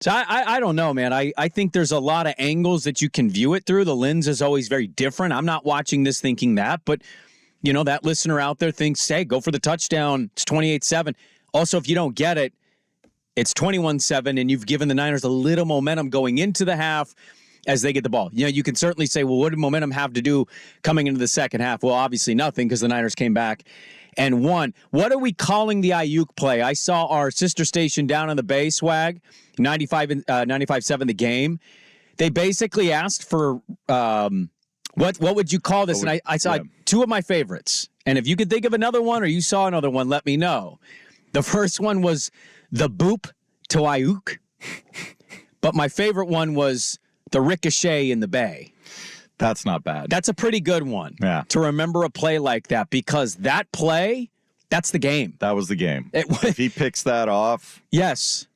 So I don't know, man. I think there's a lot of angles that you can view it through. The lens is always very different. I'm not watching this thinking that, but, that listener out there thinks, hey, go for the touchdown. It's 28-7. Also, if you don't get it, it's 21-7, and you've given the Niners a little momentum going into the half as they get the ball. You can certainly say, well, what did momentum have to do coming into the second half? Well, obviously nothing, because the Niners came back and won. What are we calling the Ayuk play? I saw our sister station down on the Bay, Swag, 95.7 The Game. They basically asked for what would you call this? And I saw two of my favorites. And if you could think of another one or you saw another one, let me know. The first one was the boop to Ayuk. But my favorite one was the ricochet in the Bay. That's not bad. That's a pretty good one. Yeah. To remember a play like that, because that play, that's the game. That was the game. If he picks that off. Yes.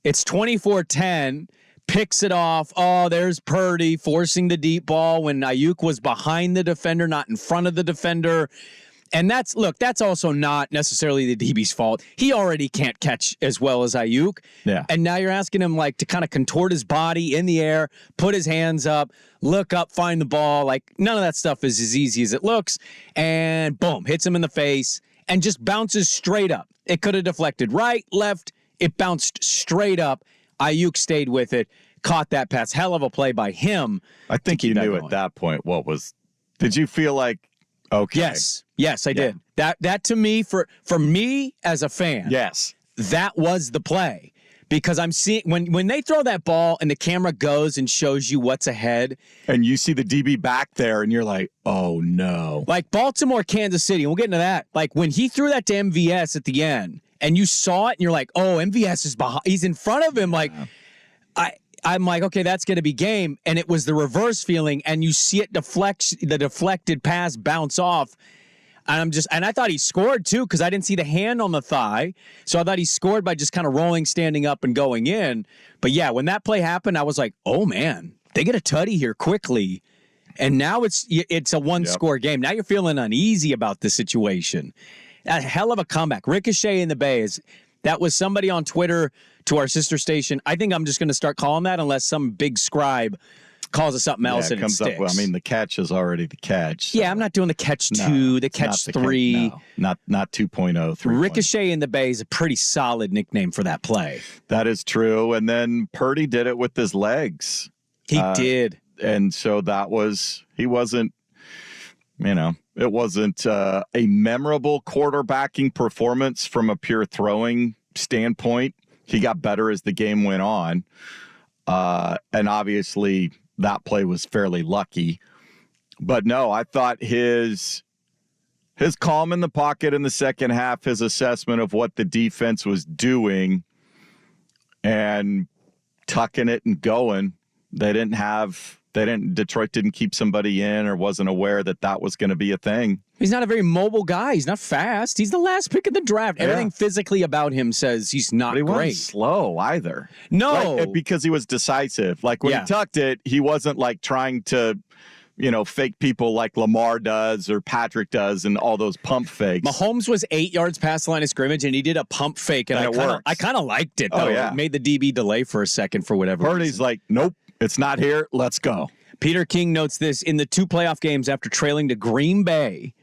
It's 24-10, picks it off. Oh, there's Purdy forcing the deep ball when Ayuk was behind the defender, not in front of the defender. And that's also not necessarily the DB's fault. He already can't catch as well as Ayuk. Yeah. And now you're asking him to kind of contort his body in the air, put his hands up, look up, find the ball. None of that stuff is as easy as it looks. And boom, hits him in the face and just bounces straight up. It could have deflected right, left. It bounced straight up. Ayuk stayed with it, caught that pass. Hell of a play by him. I think you knew at that point did you feel like, okay. Yes, I did. That to me, for me as a fan, yes, that was the play. Because I'm seeing when they throw that ball and the camera goes and shows you what's ahead. And you see the DB back there and you're like, oh no. Like Baltimore, Kansas City, and we'll get into that. Like when he threw that to MVS at the end and you saw it and you're like, oh, MVS is behind, he's in front of him. I'm like, okay, that's going to be game. And it was the reverse feeling, and you see it the deflected pass bounce off. And I thought he scored too, because I didn't see the hand on the thigh. So I thought he scored by just kind of rolling, standing up, and going in. But yeah, when that play happened, I was like, oh man, they get a tutty here quickly. And now it's a one-score game. Now you're feeling uneasy about the situation. A hell of a comeback. Ricochet in the Bay that was somebody on Twitter to our sister station. I think I'm just going to start calling that unless some big scribe calls it something else and it comes sticks. Up. The catch is already the catch. So. Yeah, I'm not doing the catch 2, the catch 3. Not 2.0. Ricochet in the Bay is a pretty solid nickname for that play. That is true. And then Purdy did it with his legs. He did. And so it wasn't a memorable quarterbacking performance from a pure throwing standpoint. He got better as the game went on. And obviously that play was fairly lucky. But no, I thought his calm in the pocket in the second half, his assessment of what the defense was doing and tucking it and going, Detroit didn't keep somebody in or wasn't aware that was going to be a thing. He's not a very mobile guy. He's not fast. He's the last pick of the draft. Yeah. Everything physically about him says he's not but he great. Wasn't slow either. No. Because he was decisive. Like when he tucked it, he wasn't like trying to, fake people like Lamar does or Patrick does and all those pump fakes. Mahomes was 8 yards past the line of scrimmage, and he did a pump fake, and I kind of liked it, though. Oh, yeah. It made the DB delay for a second for whatever Purdy's reason. like, nope, it's not here. Let's go. Peter King notes this: in the 2 playoff games after trailing to Green Bay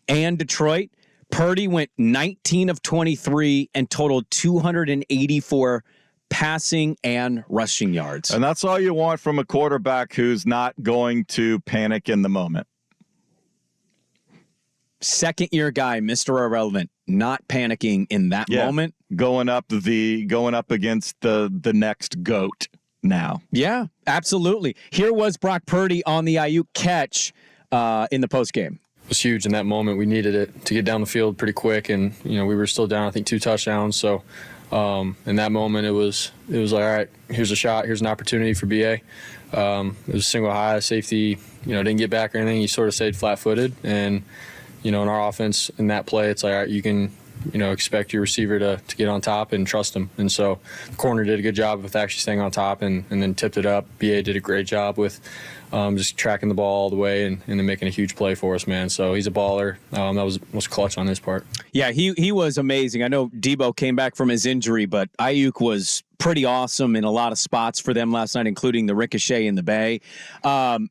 and Detroit, Purdy went 19 of 23 and totaled 284 passing and rushing yards. And that's all you want from a quarterback who's not going to panic in the moment. Second-year guy, Mr. Irrelevant, not panicking in that moment. Going up against the next GOAT now. Yeah, absolutely. Here was Brock Purdy on the Ayuk catch in the postgame. It was huge in that moment. We needed it to get down the field pretty quick, and we were still down, I think, 2 touchdowns. So in that moment, it was like, all right, here's a shot, here's an opportunity for BA. It was a single high safety, didn't get back or anything. He sort of stayed flat-footed, and in our offense in that play, it's like, all right, you can expect your receiver to get on top and trust him. And so the corner did a good job with actually staying on top and then tipped it up. BA did a great job with just tracking the ball all the way and then making a huge play for us, man. So he's a baller. That was clutch on his part. Yeah, he was amazing. I know Debo came back from his injury, but Ayuk was pretty awesome in a lot of spots for them last night, including the ricochet in the Bay.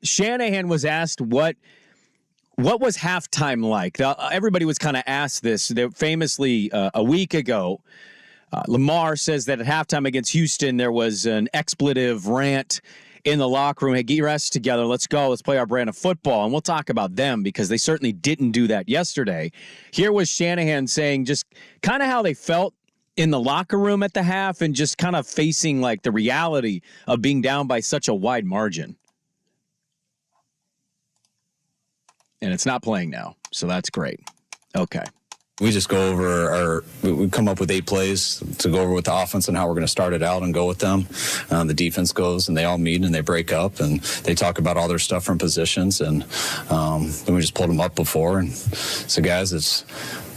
Shanahan was asked what was halftime like. Everybody was kind of asked this. Famously, a week ago, Lamar says that at halftime against Houston, there was an expletive rant in the locker room. Hey, get your ass together. Let's go. Let's play our brand of football. And we'll talk about them because they certainly didn't do that yesterday. Here was Shanahan saying just kind of how they felt in the locker room at the half and just kind of facing like the reality of being down by such a wide margin. And it's not playing now, so that's great. Okay. We just go over we come up with 8 plays to go over with the offense and how we're going to start it out and go with them. The defense goes and they all meet and they break up and they talk about all their stuff from positions. And then we just pulled them up before. And so, guys, it's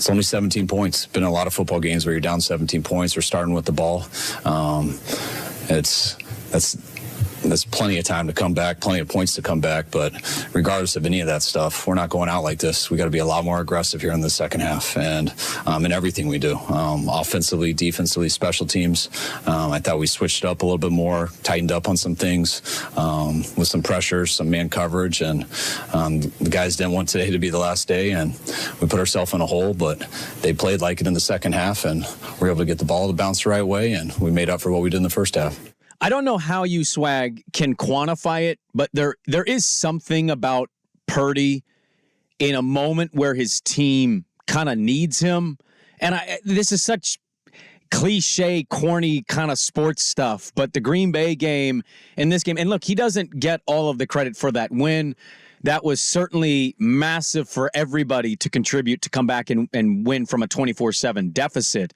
only 17 points. Been a lot of football games where you're down 17 points or starting with the ball. That's plenty of time to come back, plenty of points to come back. But regardless of any of that stuff, we're not going out like this. We got to be a lot more aggressive here in the second half and in everything we do, offensively, defensively, special teams. I thought we switched it up a little bit more, tightened up on some things with some pressure, some man coverage. And the guys didn't want today to be the last day, and we put ourselves in a hole. But they played like it in the second half, and we were able to get the ball to bounce the right way, and we made up for what we did in the first half. I don't know how you, Swag, can quantify it, but there is something about Purdy in a moment where his team kind of needs him. And this is such cliche, corny kind of sports stuff, but the Green Bay game and this game, and look, he doesn't get all of the credit for that win. That was certainly massive for everybody to contribute to come back and win from a 24-7 deficit.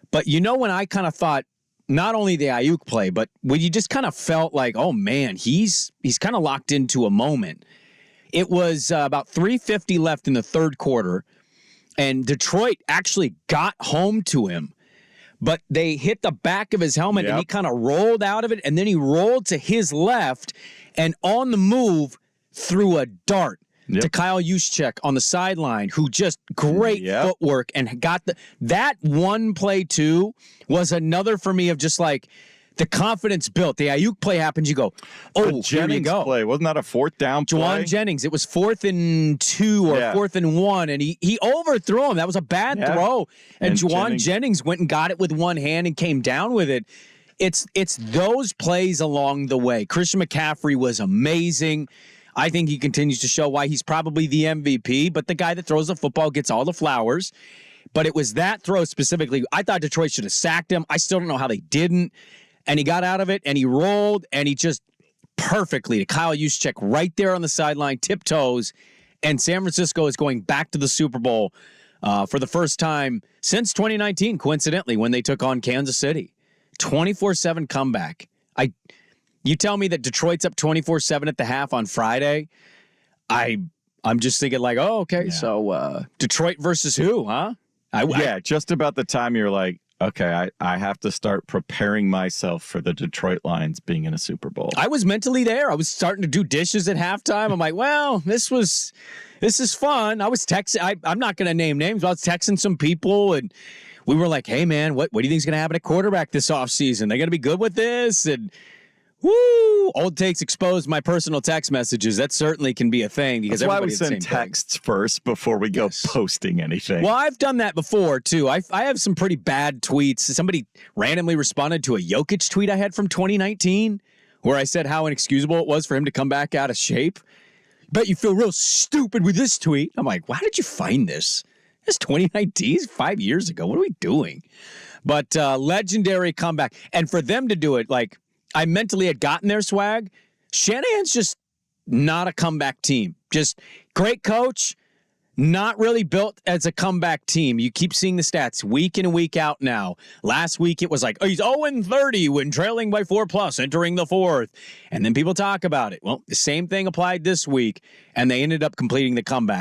But when I kind of thought, not only the Ayuk play, but when you just kind of felt like, oh man, he's kind of locked into a moment. It was about 3:50 left in the third quarter, and Detroit actually got home to him, but they hit the back of his helmet and he kind of rolled out of it, and then he rolled to his left and on the move threw a dart to Kyle Juszczyk on the sideline, who just great footwork and got that one play too was another for me of just like the confidence built. The Ayuk play happens, you go, oh, here you go. Play. Wasn't that a 4th down play? Juwan Jennings. It was 4th and 2 or 4th and 1, and he overthrew him. That was a bad throw. And Juwan Jennings went and got it with one hand and came down with it. It's those plays along the way. Christian McCaffrey was amazing. I think he continues to show why he's probably the MVP, but the guy that throws the football gets all the flowers. But it was that throw specifically. I thought Detroit should have sacked him. I still don't know how they didn't. And he got out of it, and he rolled, and he just perfectly to Kyle Juszczyk right there on the sideline, tiptoes. And San Francisco is going back to the Super Bowl for the first time since 2019, coincidentally, when they took on Kansas City. 24-7 comeback. You tell me that Detroit's up 24-7 at the half on Friday. I'm just thinking like, oh, okay, so Detroit versus who, huh? Just about the time you're like, okay, I have to start preparing myself for the Detroit Lions being in a Super Bowl. I was mentally there. I was starting to do dishes at halftime. I'm like, well, this is fun. I was texting. I'm not going to name names, but I was texting some people, and we were like, hey, man, what do you think is going to happen at quarterback this offseason? They're going to be good with this? And woo! Old Takes exposed my personal text messages. That certainly can be a thing because that's why we send texts first before we go posting anything. Well, I've done that before too. I have some pretty bad tweets. Somebody randomly responded to a Jokic tweet I had from 2019 where I said how inexcusable it was for him to come back out of shape. Bet you feel real stupid with this tweet. I'm like, why did you find this? It's 2019, 5 years ago. What are we doing? But legendary comeback. And for them to do it, like, I mentally had gotten their Swag. Shanahan's just not a comeback team. Just great coach, not really built as a comeback team. You keep seeing the stats week in and week out now. Last week it was like, oh, he's 0-30 when trailing by 4+ entering the fourth. And then people talk about it. Well, the same thing applied this week, and they ended up completing the comeback.